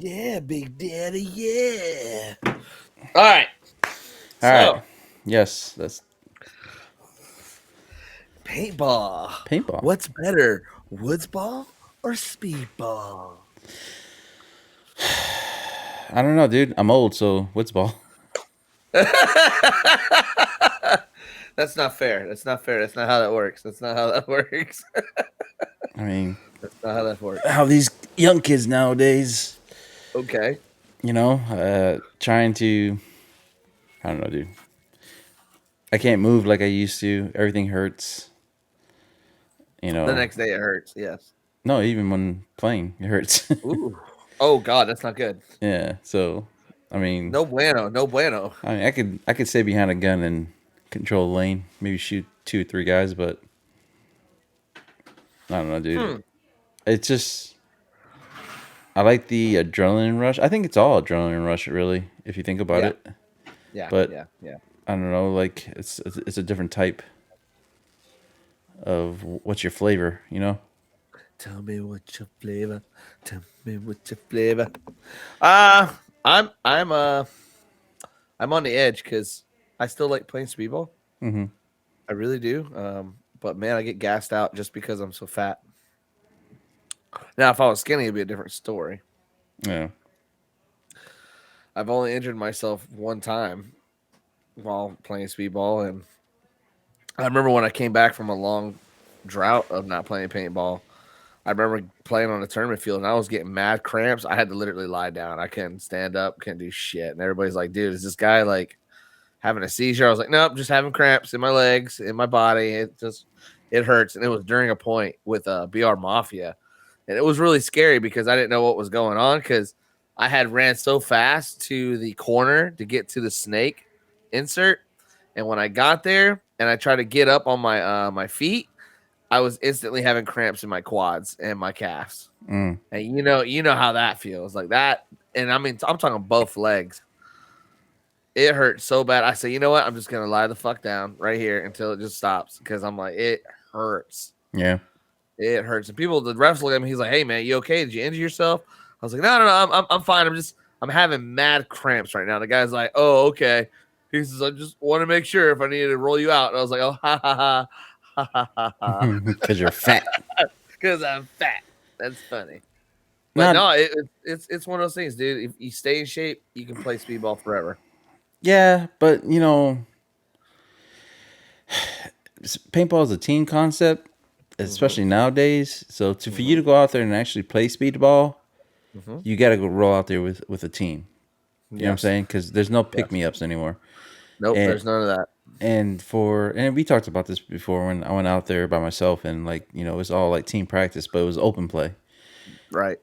yeah, Big Daddy, yeah. All right. All right. So, Yes, that's paintball. paintball. What's better, Woodsball or Speedball? I don't know, dude. I'm old, so what's ball? That's not fair. That's not fair. That's not how that works. That's not how that works. I mean, That's not how that works. how these young kids nowadays, Okay. trying to, I don't know, dude. I can't move like I used to. Everything hurts. You The know, next day it hurts. Yes. no, even when playing, it hurts. Ooh. Oh God, that's not good. Yeah. So, I mean, No bueno. No bueno. I could stay behind a gun and control the lane, maybe shoot 2 or 3 guys, but I don't know, dude. Hmm. It's just I like the adrenaline rush. I think it's all adrenaline rush, really, if you think about Yeah. it. Yeah. But Yeah. Yeah. I don't know, like it's a different type of what's your flavor, you know? Tell me what your flavor. Tell me what your flavor. Uh I'm I'm uh I'm on the edge because I still like playing speedball. Hmm. I really do. But man, I get gassed out just because I'm so fat. Now, if I was skinny, it'd be a different story. Yeah. I've only injured myself one time while playing speedball, and I remember when I came back from a long drought of not playing paintball. I remember playing on a tournament field, and I was getting mad cramps. I had to literally lie down. I couldn't stand up, couldn't do shit. And everybody's like, "Dude, is this guy like having a seizure?" I was like, "Nope, just having cramps in my legs, in my body. It hurts." And it was during a point with BR Mafia, and it was really scary because I didn't know what was going on because I had ran so fast to the corner to get to the snake insert, and when I got there and I tried to get up on my feet, I was instantly having cramps in my quads and my calves. Mm. And you know how that feels like that. And I mean, I'm talking both legs. It hurt so bad. I said, you know what? I'm just gonna lie the fuck down right here until it just stops because I'm like, it hurts. Yeah. It hurts. And people, the refs look at me. He's like, "Hey man, you okay? Did you injure yourself?" I was like, "No, no, no. I'm fine. I'm having mad cramps right now." The guy's like, "Oh, okay." He says, "I just want to make sure if I needed to roll you out." And I was like, "Oh, ha ha ha, ha ha ha ha," Because you're fat. because I'm fat. That's funny. But Not no, it's one of those things, dude. If you stay in shape, you can play speedball forever. Yeah, but paintball is a team concept, Mm-hmm. especially nowadays. So for you Mm-hmm. to go out there and actually play speedball, Mm-hmm. you got to go roll out there with a team. You know what I'm Yes. saying? Because there's no pick Yes. me ups anymore. Nope. And There's none of that. and we talked about this before when I went out there by myself and like it was all like team practice, but it was open play. Right.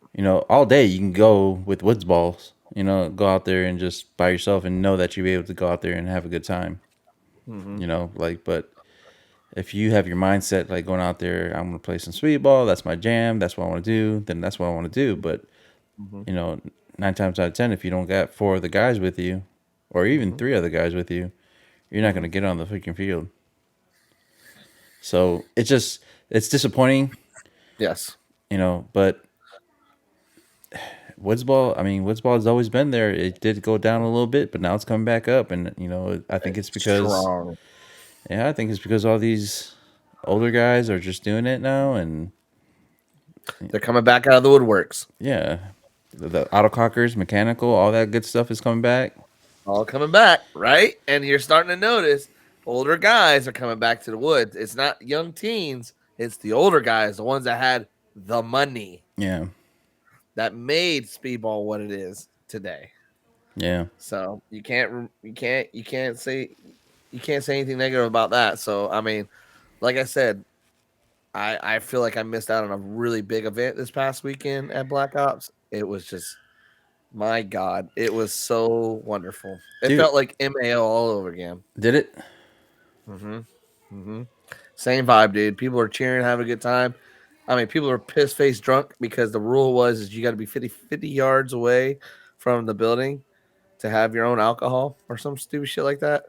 All day you can go with woods balls. Go out there and just by yourself and know that you'll be able to go out there and have a good time. Mm-hmm. But if you have your mindset like going out there, I'm gonna play some sweet ball. That's my jam. That's what I want to do. Then that's what I want to do. But Mm-hmm. you know, 9 times out of 10, if you don't got 4 other guys with you, or even Mm-hmm. 3 other guys with you, you're not Mm-hmm. gonna get on the freaking field. So it's disappointing, Yes. But Woodsball, I mean, Woodsball has always been there. It did go down a little bit, but now it's coming back up, and I think it's because Strong. yeah, I think it's because all these older guys are just doing it now, and They're coming back out of the woodworks. yeah, the autocockers, mechanical, all that good stuff is coming back. All coming back, right? And you're starting to notice older guys are coming back to the woods. It's not young teens, it's the older guys, the ones that had the money Yeah, that made speedball what it is today. yeah, So you can't say anything negative about that. So I mean, like I said, I feel like I missed out on a really big event this past weekend at Black Ops. It was just my God, it was so wonderful. It dude, felt like MAO all over again. did it? Mm-hmm. Mm-hmm. Same vibe, dude. People are cheering, having a good time. I mean, people are piss face drunk because the rule was is you got to be 50 yards away from the building to have your own alcohol or some stupid shit like that.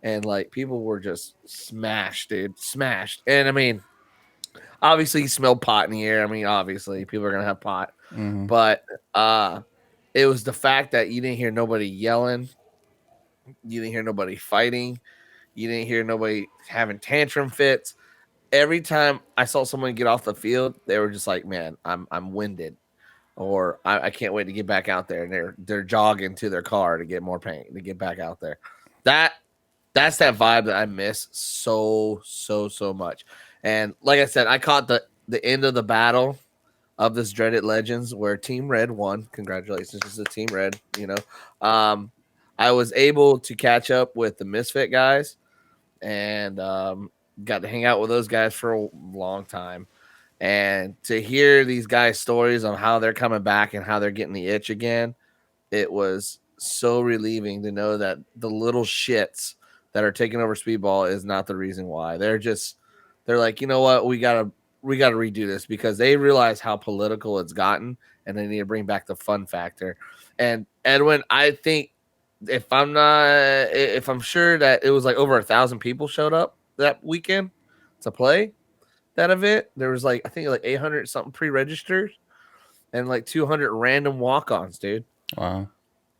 And like people were just smashed, dude, smashed. And I mean, obviously you smell pot in the air. I mean, obviously people are gonna have pot, Hmm. but uh It was the fact that you didn't hear nobody yelling, you didn't hear nobody fighting, you didn't hear nobody having tantrum fits. Every time I saw someone get off the field, they were just like, "Man, I'm winded," or I can't wait to get back out there." And they're jogging to their car to get more paint to get back out there. That that's that vibe that I miss so much. And like I said, I caught the end of the battle of this dreaded Legends where Team Red won. Congratulations, this is Team Red. Um, I was able to catch up with the Misfit guys and got to hang out with those guys for a long time. And to hear these guys' stories on how they're coming back and how they're getting the itch again, it was so relieving to know that the little shits that are taking over Speedball is not the reason why. They're like, you know what, we gotta redo this because they realize how political it's gotten and they need to bring back the fun factor. And Edwin, I think if I'm sure that it was like over 1,000 people showed up that weekend to play that event. There was like I think like 800 something pre-registered and like 200 random walk-ons, dude. Wow.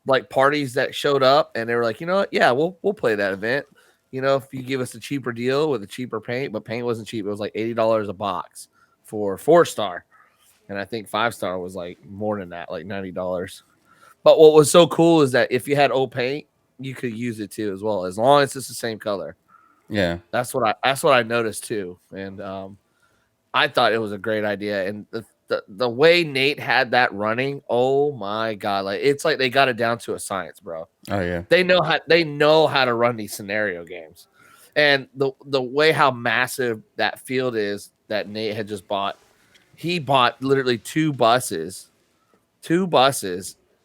Like parties that showed up and they were like, you know what? Yeah, we'll play that event. If you give us a cheaper deal with a cheaper paint, but paint wasn't cheap. It was like $80 a box for 4-star. And I think 5-star was like more than that, like $90. But what was so cool is that if you had old paint, you could use it too as well, as long as it's the same color. Yeah. That's what I noticed too. And I thought it was a great idea. And the way Nate had that running, oh my god, like it's like they got it down to a science, bro. Oh yeah. They know how to run these scenario games. And the way how massive that field is that Nate had just bought, he bought literally two buses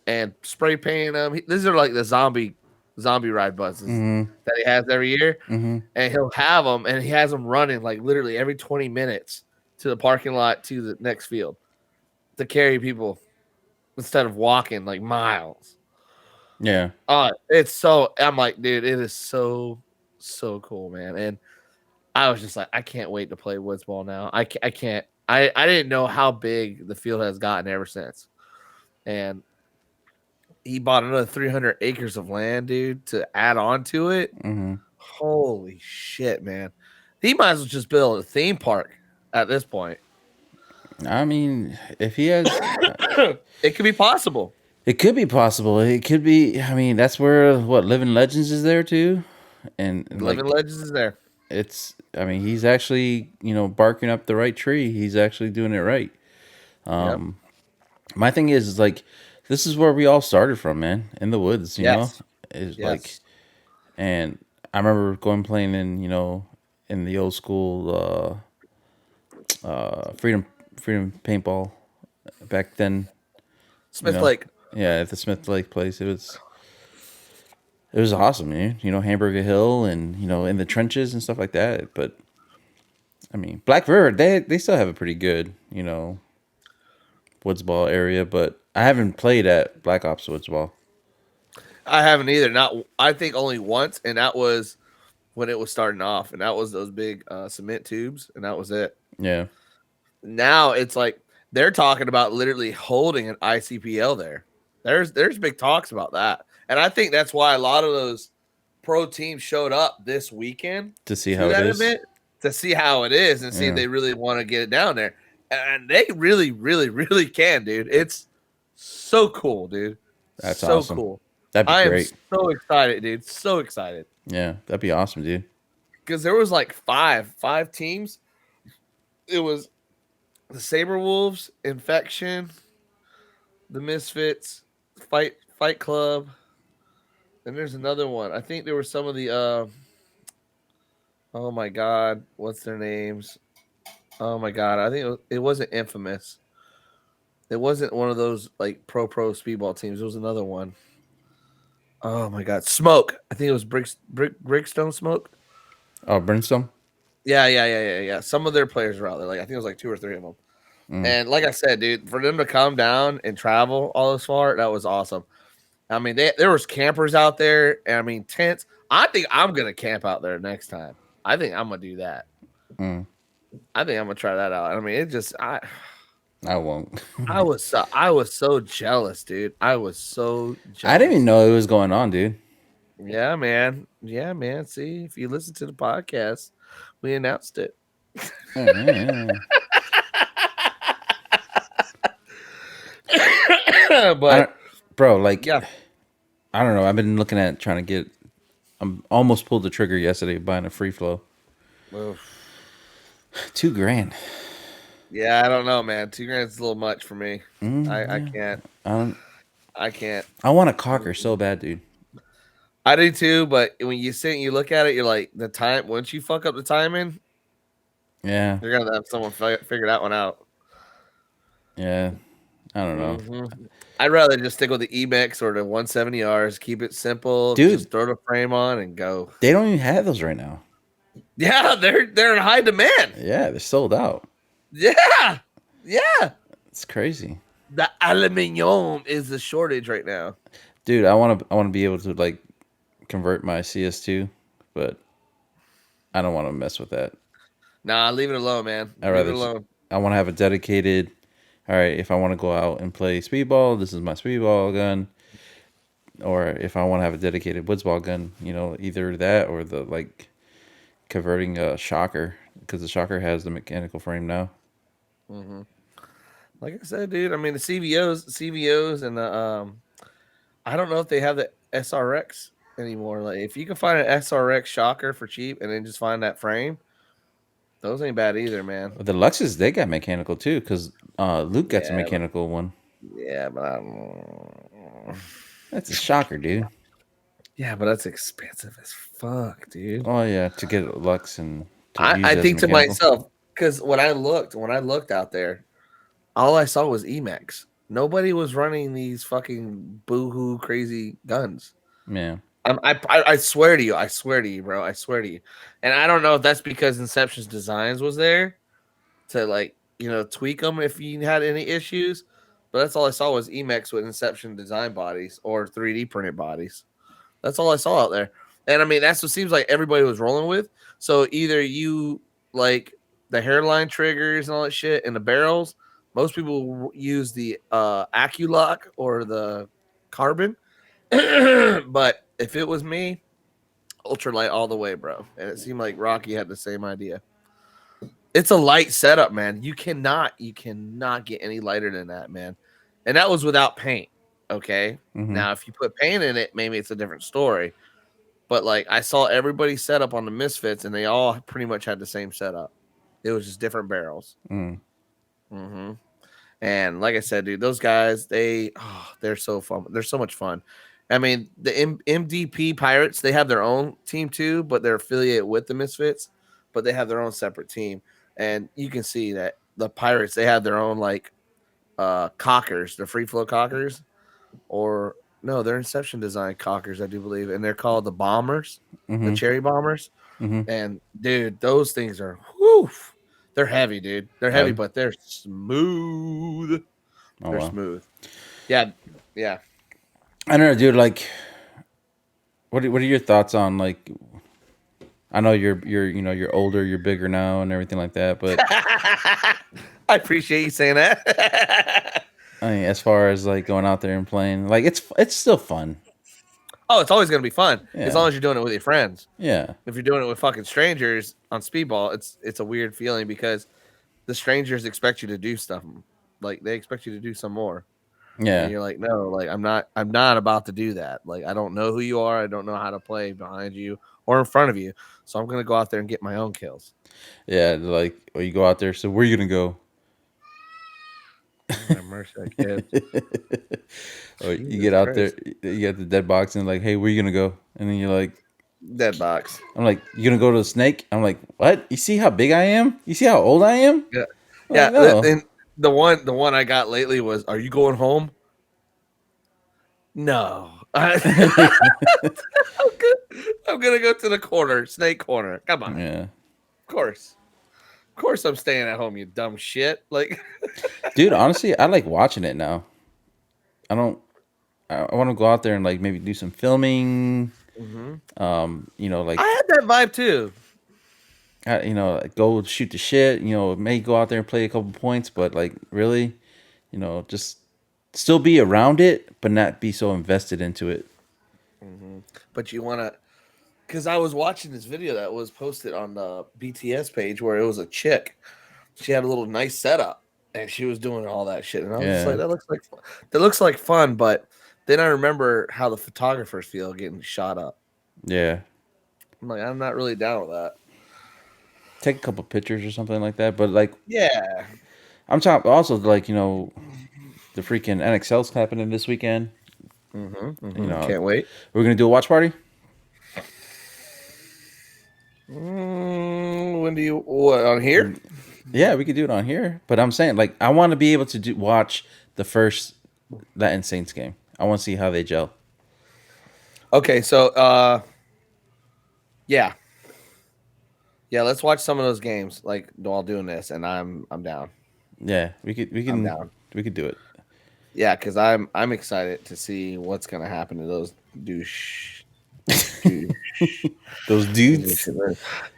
and spray painting them. These are like the zombie ride buses Mm-hmm. that he has every year, Mm-hmm. and he'll have them, and he has them running like literally every 20 minutes to the parking lot to the next field to carry people instead of walking like miles. Yeah. It's so I'm like, dude, it is so cool, man. And I was just like, I can't wait to play Woodsball now. I can't. I didn't know how big the field has gotten ever since. And he bought another 300 acres of land, dude, to add on to it. Mm-hmm. Holy shit, man. He might as well just build a theme park at this point. I mean, if he has, It could be possible. it could be possible. It could be. I mean, that's where what Living Legends is there too, and Living like Legends is there. it's. I mean, he's actually barking up the right tree. He's actually doing it right. Yep. My thing is like, this is where we all started from, man, in the woods. Yes. Is like, Yes. and I remember going playing in the old school Freedom Paintball back then. You Smith know, Lake. yeah, at the Smith Lake place, it was awesome, man. Hamburger Hill, and in the trenches and stuff like that. But I mean, Black River, they still have a pretty good Woodsball area, but I haven't played at Black Ops Woodsball. I haven't either. Not I think only once, and that was when it was starting off, and that was those big cement tubes, and that was it. Yeah, Now it's like they're talking about literally holding an ICPL there. There's big talks about that, and I think that's why a lot of those pro teams showed up this weekend to see to how it that is. event to see how it is and see if Yeah, they really want to get it down there, and they really, really, really can, dude. It's so cool, dude. that's So awesome. cool. That'd be I am great. so excited, dude. So excited Yeah, that'd be awesome, dude. because there was like five teams. It was the Saber Wolves, Infection, the Misfits, Fight Club, and there's another one. I think there were some of the oh my god, what's their names? Oh my god, I think it wasn't Infamous. It wasn't one of those like pro speedball teams. It was another one. Oh my god, Smoke. I think it was Brickstone Smoke. Oh, Brimstone. Yeah. Some of their players were out there. Like I think it was like two or three of them. Mm. And like I said, dude, for them to come down and travel all this far, that was awesome. I mean, there was campers out there, and I mean tents. I think I'm gonna camp out there next time. I think I'm gonna do that. Mm. I think I'm gonna try that out. I mean, it just I won't. I was so jealous, dude. I was so I didn't even jealous. know it was going on, dude. Yeah, man. Yeah, man. See, if you listen to the podcast, we announced it. Yeah. I But don't, bro. Like, yeah. I don't know. I've been looking at trying to get. I'm almost pulled the trigger yesterday buying a free flow. Oof. $2,000. Yeah, I don't know, man. 2 grand's a little much for me. I Yeah. can't. I don't. I can't. I want a cocker so bad, dude. I do too, but when you sit and you look at it, you're like the time. Once you fuck up the timing, Yeah. you're gonna have someone figure that one out. Yeah. I don't know, I'd rather just stick with the Emex or the 170Rs. Keep it simple. dude. Just throw the frame on and go. They don't even have those right now. Yeah, they're in high demand. Yeah, they're sold out. Yeah, yeah. It's crazy, The aluminium is the shortage right now. dude. I want to be able to like convert my CS2, but I don't want to mess with that. Nah, leave it alone, man. I Leave it rather alone. I want to have a dedicated. All right, if I want to go out and play speedball, this is my speedball gun. Or if I want to have a dedicated Woodsball gun, either that or the like converting a shocker because the shocker has the mechanical frame now. hmm Like I said, dude. I mean, the CVOs, and the I don't know if they have the SRX anymore. Like, if you can find an SRX shocker for cheap, and then just find that frame, those ain't bad either, man. But the Luxus they got mechanical too because Luke got a Yeah, but mechanical one. yeah, but I, That's a shocker, dude. yeah, but that's expensive as fuck, dude. Oh yeah, to get a Lux and to use I it as a think to mechanical. myself, because when I looked out there, all I saw was Emax. Nobody was running these fucking boohoo crazy guns. Yeah. I swear to you, I swear to you, bro, I swear to you. And I don't know if that's because Inception's designs was there to like tweak them if you had any issues, but that's all I saw was Emax with Inception design bodies or 3D printed bodies. That's all I saw out there. And I mean, that's what seems like everybody was rolling with. So either you like the hairline triggers and all that shit and the barrels. Most people use the Aculock or the carbon. But if it was me, ultralight all the way, bro. And it seemed like Rocky had the same idea. It's a light setup, man. You cannot get any lighter than that, man. And that was without paint. Okay. Mm-hmm. Now, if you put paint in it, maybe it's a different story. But like I saw everybody set up on the Misfits, and they all pretty much had the same setup. It was just different barrels. Mm. hmm And like I said, dude, those guys, they're so fun. They're so much fun. I mean, the MDP Pirates, they have their own team too, but they're affiliated with the Misfits, but they have their own separate team. And you can see that the Pirates, they have their own like cockers, the free flow cockers, or no, they're Inception design cockers, I do believe, and they're called the Bombers, the Mm-hmm. Cherry Bombers. Mm-hmm. And dude, those things are whoo, they're heavy, dude. They're heavy, Oh, but they're smooth. oh They're wow. smooth. Yeah, yeah. I don't know, dude. Like, what are your thoughts on like? I know you're older, you're bigger now, and everything like that. But I appreciate you saying that. I mean, as far as like going out there and playing, like it's still fun. Oh, it's always gonna be fun as Yeah. long as you're doing it with your friends. Yeah. If you're doing it with fucking strangers on speedball, it's a weird feeling because the strangers expect you to do stuff. Like they expect you to do some more. And Yeah. you're like, no, like I'm not about to do that. Like I don't know who you are. I don't know how to play behind you or in front of you. So I'm gonna go out there and get my own kills. Yeah. Like, or you go out there. So where you gonna go? Oh, have mercy, that kid. Or you Jesus get out there, Christ. you got the dead box, and like, hey, where you gonna go? And then you're like, Dead box. I'm like, you gonna go to the snake? I'm like, what? You see how big I am? You see how old I am? Yeah. I'm like, Yeah. no. And the one I got lately was, are you going home? No. I'm gonna go to the corner, snake corner. Come on. Yeah. Of course. Of course I'm staying at home, you dumb shit. Like Dude, honestly, I like watching it now. I don't. I want to go out there and like maybe do some filming. Mhm. Like I had that vibe too. Like, go shoot the shit. May go out there and play a couple points, but like really, just still be around it, but not be so invested into it. But you want to, because I was watching this video that was posted on the BTS page where it was a chick. She had a little nice setup and she was doing all that shit, and I was just like, Yeah, that looks like fun. But then I remember how the photographers feel getting shot up. yeah. I'm like, I'm not really down with that. Take a couple pictures or something like that. But like, Yeah. I'm talking also like the freaking NXL's happening this weekend. Can't wait. We're gonna do a watch party. When do you what on here? Yeah, we could do it on here. But I'm saying like I want to be able to watch the first Latin Saints game. I want to see how they gel. Okay, so yeah, yeah. Let's watch some of those games like while doing this, and I'm down. Yeah, we could we I'm can down. we could do it. Yeah, because I'm excited to see what's gonna happen to those douche. Those dudes.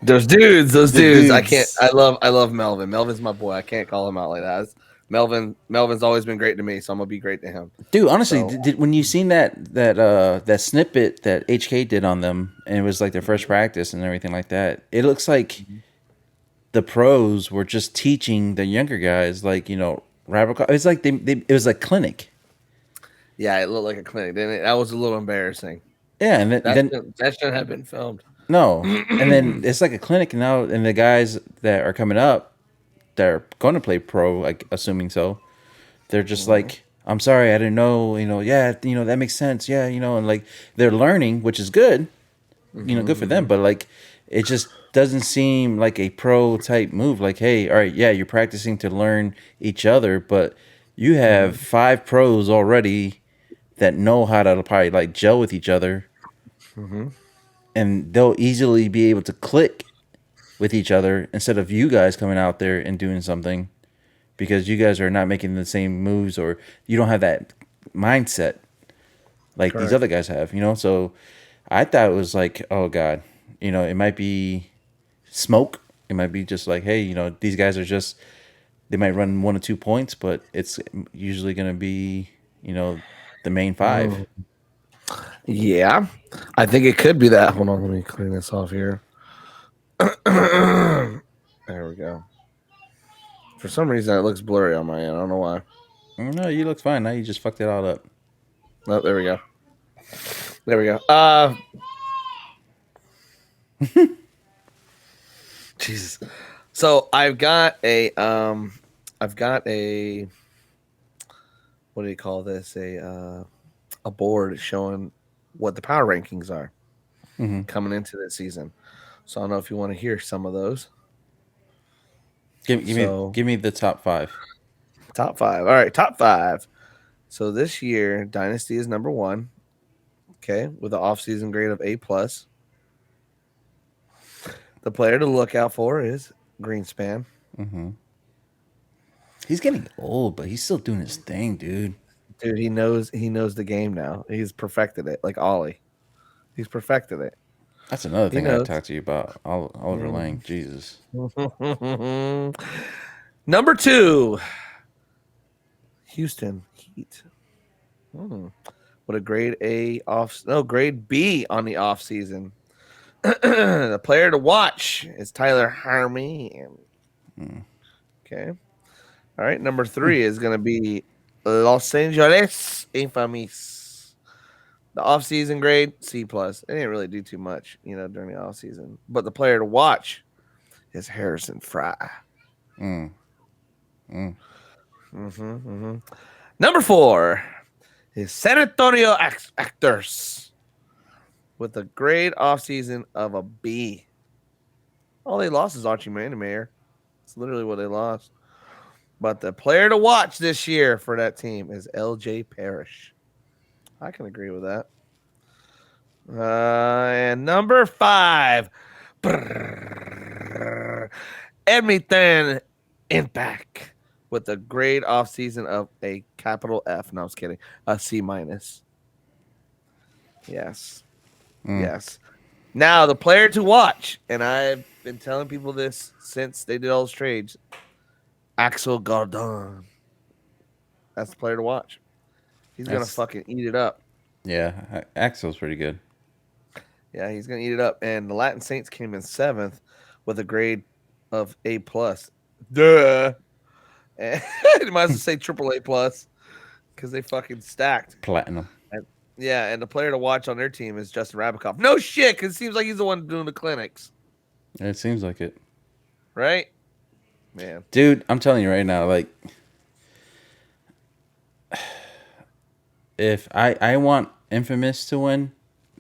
Those The dudes. I can't. dudes. I love Melvin. Melvin's my boy. I can't call him out like that. Melvin's always been great to me, so I'm gonna be great to him. Dude, honestly, So when you seen that snippet that HK did on them, and it was like their first practice and everything like that, it looks like the pros were just teaching the younger guys, like Rabbit. It's like it was like clinic. yeah, it looked like a clinic, didn't it? That was a little embarrassing. Yeah, and then That shouldn't have been filmed. no, and then it's like a clinic now, and the guys that are coming up, they're going to play pro, like assuming so. They're just like, I'm sorry, I didn't know. Yeah, that makes sense. Yeah, and like they're learning, which is good. Good for them. But like, it just doesn't seem like a pro type move. Like, hey, all right, yeah, you're practicing to learn each other, but you have 5 pros already that know how to probably like gel with each other, and they'll easily be able to click with each other instead of you guys coming out there and doing something because you guys are not making the same moves or you don't have that mindset like these Correct. other guys have. So I thought it was like, oh god, it might be smoke. It might be just like, hey, these guys are just they might run 1 or 2 points, but it's usually going to be the main five. Yeah, I think it could be that. Hold on, let me clean this off here. There we go. For some reason, it looks blurry on my end. I don't know why. No, you look fine. Now you just fucked it all up. Oh, there we go. There we go. Jesus. So I've got a what do you call this? A board showing what the power rankings are coming into this season. So I don't know if you want to hear some of those. Give me So give me the top 5. top five. All right, top five. So this year, Dynasty is number one. Okay, with an off-season grade of A plus. The player to look out for is Greenspan. He's getting old, but he's still doing his thing, dude. Dude, he knows the game now. He's perfected it, like Ollie. He's perfected it. That's another He thing I gotta knows. talk to you about. Oliver Lang, Jesus. Number two, Houston Heat. Hmm. What a grade A off, no grade B on the off season. The player to watch is Tyler Harmon. Okay. All right. Number three is going to be Los Angeles Infamis. The off-season grade C plus. They didn't really do too much, during the off-season. But the player to watch is Harrison Fry. Mm. Number four is San Antonio Actors with a grade off-season of a B. All they lost is Archie Manamayer. It's literally what they lost. But the player to watch this year for that team is LJ Parrish. I can agree with that. And number five, Edmonton Impact with a grade off season of a capital F. No, I was kidding. A C minus. Yes. Yes. Now the player to watch, and I've been telling people this since they did all those trades. Axel Gardon. That's the player to watch. He's gonna That's fucking eat it up. yeah. Axel's pretty good. Yeah, he's gonna eat it up. And the Latin Saints came in 7th with a grade of A plus. Duh. And you might as well say triple A plus because they fucking stacked. Platinum. And, yeah, and the player to watch on their team is Justin Rabikoff. No shit, because it seems like he's the one doing the clinics, It seems like it, right? Man, dude. I'm telling you right now, like, if I want Infamous to win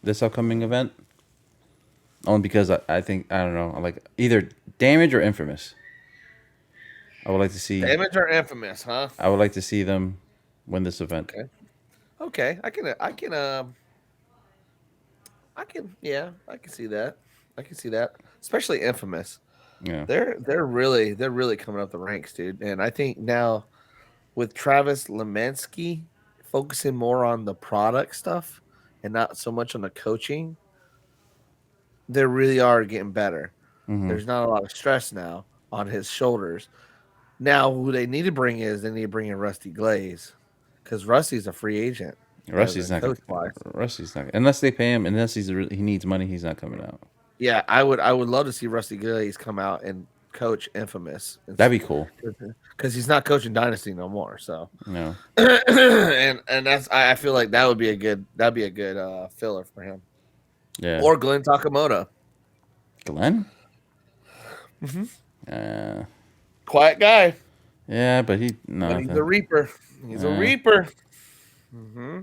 this upcoming event, only because I think I don't know, like either Damage or Infamous. I would like to see. Damage or Infamous, huh? I would like to see them win this event. Okay, okay, yeah, I can see that. I can see that, especially Infamous. Yeah. They're really coming up the ranks, dude. And I think now with Travis Lemensky focusing more on the product stuff and not so much on the coaching, they really are getting better. Mm-hmm. There's not a lot of stress now on his shoulders. Now, who they need to bring is they need to bring in Rusty Glaze because Rusty's a free agent. Rusty's not gonna. Coach wise. Rusty's not unless they pay him. Unless he needs money, he's not coming out. Yeah, I would love to see Rusty Glaze come out and coach Infamous. That'd be cool. Because he's not coaching Dynasty no more. So No. and that's I feel like that'd be a good filler for him. Yeah. Or Glenn Takamoto. Glenn. Mm-hmm. Quiet guy. Yeah, but But he's a reaper. He's a reaper. Mm-hmm.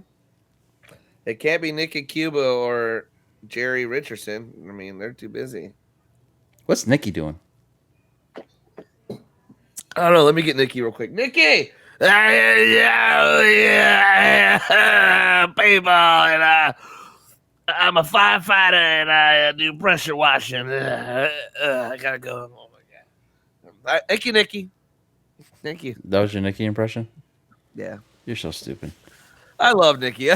It can't be Nicky Cuba or Jerry Richardson. I mean, they're too busy. What's Nicky doing? I don't know. Let me get Nicky real quick. Nicky! Paintball, and I'm a firefighter, and I do pressure washing. I gotta go. Oh my god! Thank you, Nicky. Thank you. That was your Nicky impression? Yeah. You're so stupid. I love Nicky.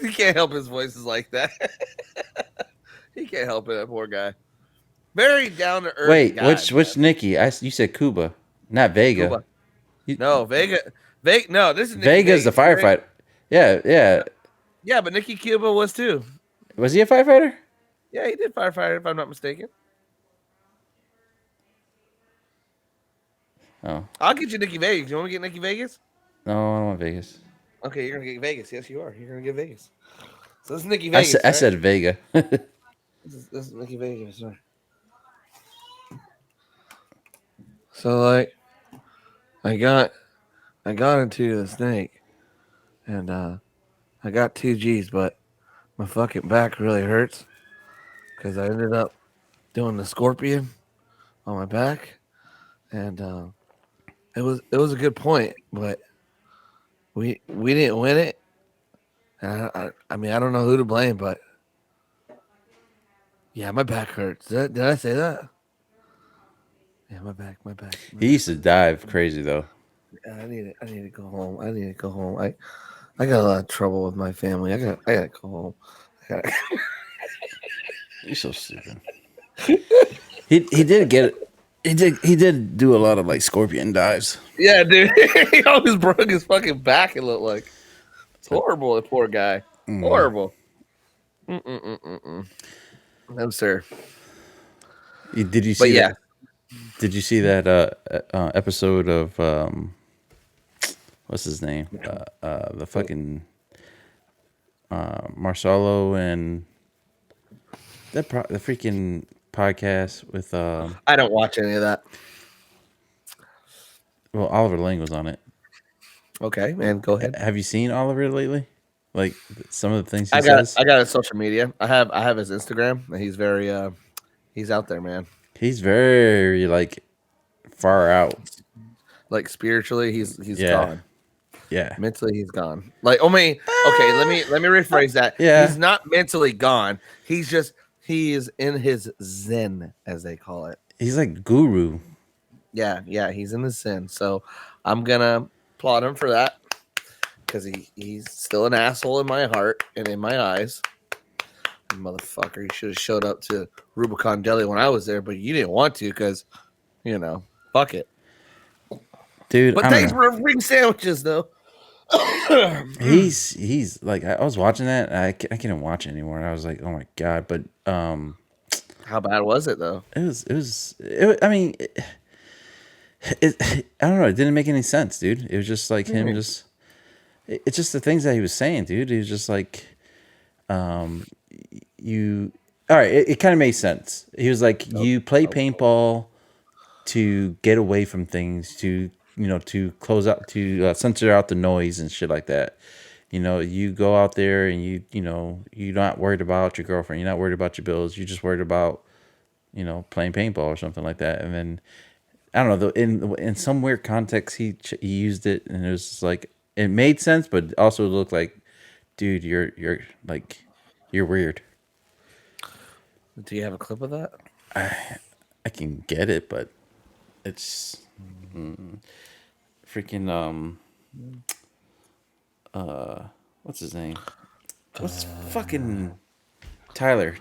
He can't help his voices like that. He can't help it, that poor guy. Very down to earth. Wait, guy, which Nicky? You said Cuba, not Vega. Cuba. No, Vega. No, this is Nicky Vega's the firefighter. Yeah. Yeah, but Nicky Cuba was too. Was he a firefighter? Yeah, he did firefighter, if I'm not mistaken. Oh. I'll get you Nicky Vegas. You want me to get Nicky Vegas? No, I don't want Vegas. Okay, you're gonna get Vegas. Yes, you are. You're gonna get Vegas. So this is Nicky Vegas. I said Vega. this is Nicky Vegas. Right? So like, I got into the snake, and I got 2 Gs, but my fucking back really hurts because I ended up doing the scorpion on my back, and it was a good point, but we didn't win it. And I mean, I don't know who to blame, but yeah, my back hurts. Did I say that? Yeah, my back. He used to dive crazy though. I need to go home. I got a lot of trouble with my family. I gotta go home. You're so stupid. He did get it. He did do a lot of like scorpion dives. Yeah, dude. He always broke his fucking back. It looked like it's horrible. The poor guy. Horrible. No, sir. Did you see that? Did you see that episode of what's his name? The fucking Marcelo and the freaking podcast with I don't watch any of that. Well, Oliver Lang was on it. Okay, man, go ahead. Have you seen Oliver lately? Like some of the things I says? got his social media. I have his Instagram. And he's very he's out there, man. He's very like far out. Like spiritually, he's gone. Yeah. Mentally, he's gone. Like, okay, let me rephrase that. Yeah. He's not mentally gone. He is in his zen, as they call it. He's like guru. Yeah, he's in the zen. So I'm gonna applaud him for that because he's still an asshole in my heart and in my eyes. Motherfucker, you should have showed up to Rubicon Deli when I was there, but you didn't want to because, fuck it. Dude, But I don't thanks know. for free sandwiches, though. He's like I was watching that. I couldn't watch it anymore. I was like, oh my god. But How bad was it, though? I mean, I don't know. It didn't make any sense, dude. It was just like him. Just it's just the things that he was saying, dude. He was just like, you. All right, it kind of made sense. He was like, Nope. you play Nope. paintball to get away from things, to to close out, to censor out the noise and shit like that. You go out there and you're not worried about your girlfriend, you're not worried about your bills, you're just worried about playing paintball or something like that. And then I don't know, though, in some weird context, he used it, and it was just like it made sense, but also it looked like, dude, you're like you're weird. Do you have a clip of that? I can get it, but it's freaking what's his name? What's fucking Tyler?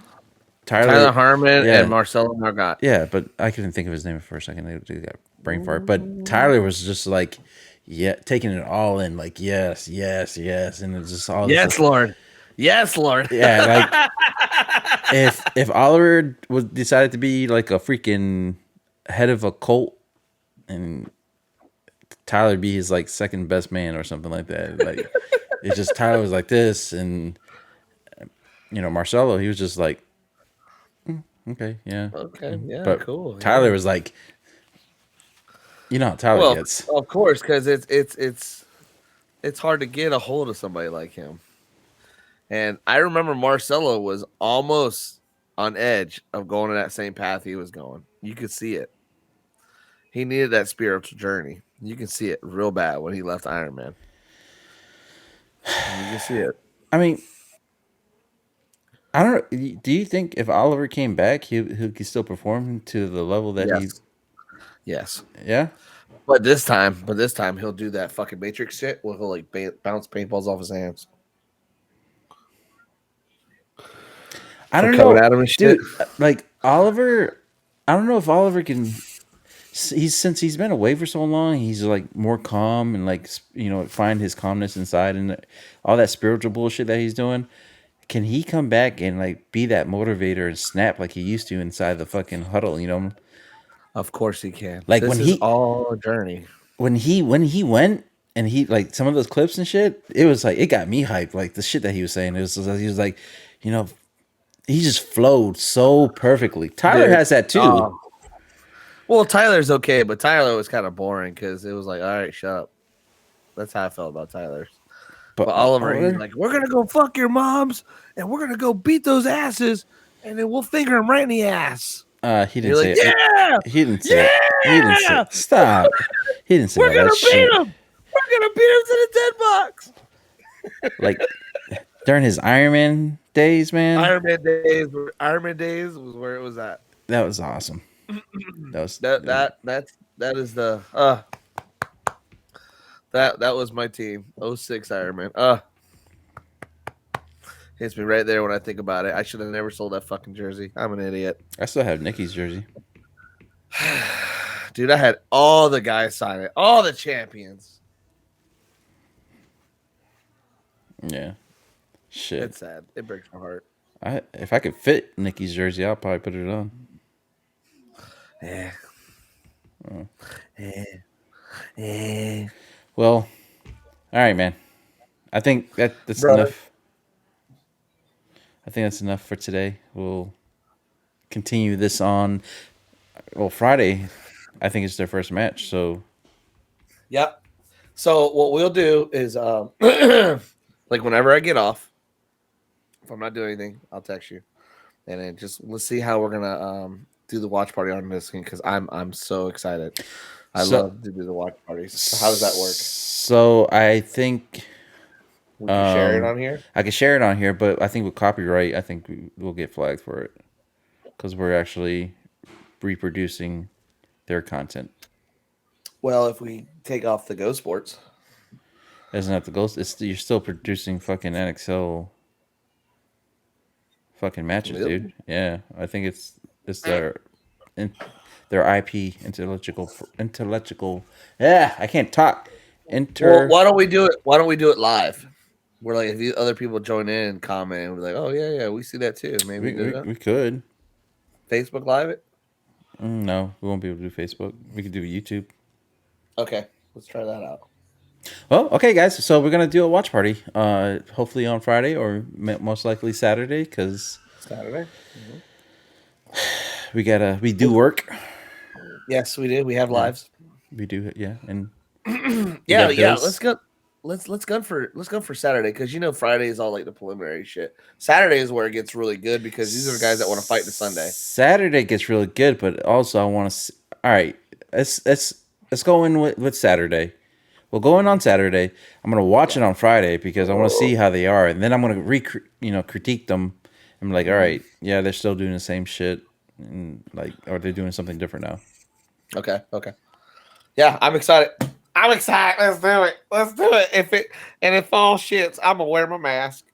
Tyler Harmon and Yeah, Marcelo Margot. yeah, but I couldn't think of his name for a second. I got brain fart. But Tyler was just like, yeah, taking it all in, like yes, yes, yes, and it's just all this. Yes, Lord. Yes, Lord. Yeah, like if Oliver was decided to be like a freaking head of a cult, and Tyler be his like second best man or something like that, like it's just Tyler was like this, and Marcelo, he was just like, okay, yeah, Okay. Yeah. but Cool. Tyler Yeah. was like, how Tyler Well, gets. of course, because it's hard to get a hold of somebody like him. And I remember Marcelo was almost on edge of going in that same path he was going. You could see it. He needed that spiritual journey. You can see it real bad when he left Iron Man. You can see it. I mean, I don't know. Do you think if Oliver came back, he could still perform to the level that he? Yes. Yes. Yeah, But this time he'll do that fucking Matrix shit where he'll like bounce paintballs off his hands I for don't coming know, at him and shit. dude. Like Oliver, I don't know if Oliver can. Since he's been away for so long, he's like more calm and like find his calmness inside, and all that spiritual bullshit that he's doing. Can he come back and like be that motivator and snap like he used to inside the fucking huddle? Of course he can. Like This is all a journey. when he went and he like some of those clips and shit, it was like it got me hyped. Like the shit that he was saying, he was like, you know, he just flowed so perfectly. Tyler Dude. has that too, Well, Tyler's okay, but Tyler was kind of boring because it was like, all right, shut up. That's how I felt about Tyler. but But Oliver, he's Oliver, like, we're gonna go fuck your moms, and we're gonna go beat those asses, and then we'll finger them right in the ass. he And didn't you're say like, it. yeah, He didn't say it. He didn't say yeah, it. Stop. He didn't say we're all gonna that beat shit. him. We're gonna beat him to the dead box. Like during his Iron Man days, man, Iron Man days was where it was at. that was awesome. That was That is the that was my team. 06 Iron Man. Hits me right there when I think about it. I should have never sold that fucking jersey. I'm an idiot. I still have Nikki's jersey. Dude, I had all the guys sign it. All the champions. Yeah. Shit. It's sad. It breaks my heart. If I could fit Nikki's jersey, I'll probably put it on. Yeah. Yeah. Well, all right, man. I think that's Brother. enough. I think that's enough for today. We'll continue this on. Well, Friday, I think it's their first match. So Yep. So what we'll do is like whenever I get off, if I'm not doing anything, I'll text you. And then let's see how we're gonna do the watch party on this thing because I'm so excited. I love to do the watch parties. So how does that work? So I think We can share it on here. I can share it on here, but I think with copyright, I think we'll get flagged for it because we're actually reproducing their content. Well, if we take off the Go Sports, Isn't that the ghost? You're still producing fucking NXL fucking matches, Really? dude. Yeah, I think it's in, their IP intellectual. Yeah, I can't talk. Well, Inter. why don't we do it? Why don't we do it live? Where like if other people join in and comment, we're like, oh yeah, we see that too. Maybe We, do we, that. we could. Facebook Live it. No, we won't be able to do Facebook. We could do YouTube. Okay, let's try that out. Well, okay, guys. So we're gonna do a watch party. Hopefully on Friday or most likely Saturday, because Saturday. Mhm. we do work. Yes, we do. We have Yeah, lives. we do. Yeah, and we Yeah, got yeah. bills. Let's go for Saturday because Friday is all like the preliminary shit. Saturday is where it gets really good because these are the guys that want to fight the Sunday. Saturday gets really good, but also I want to. All right, let's go in with Saturday. We'll go in on Saturday. I'm gonna watch Yeah. it on Friday because I want to see how they are, and then I'm gonna critique them. I'm like, all right, yeah, they're still doing the same shit, and like, or they're doing something different now. Okay. Okay. Yeah, I'm excited. I'm excited. Let's do it. Let's do it. If it fall shits, I'm gonna wear my mask.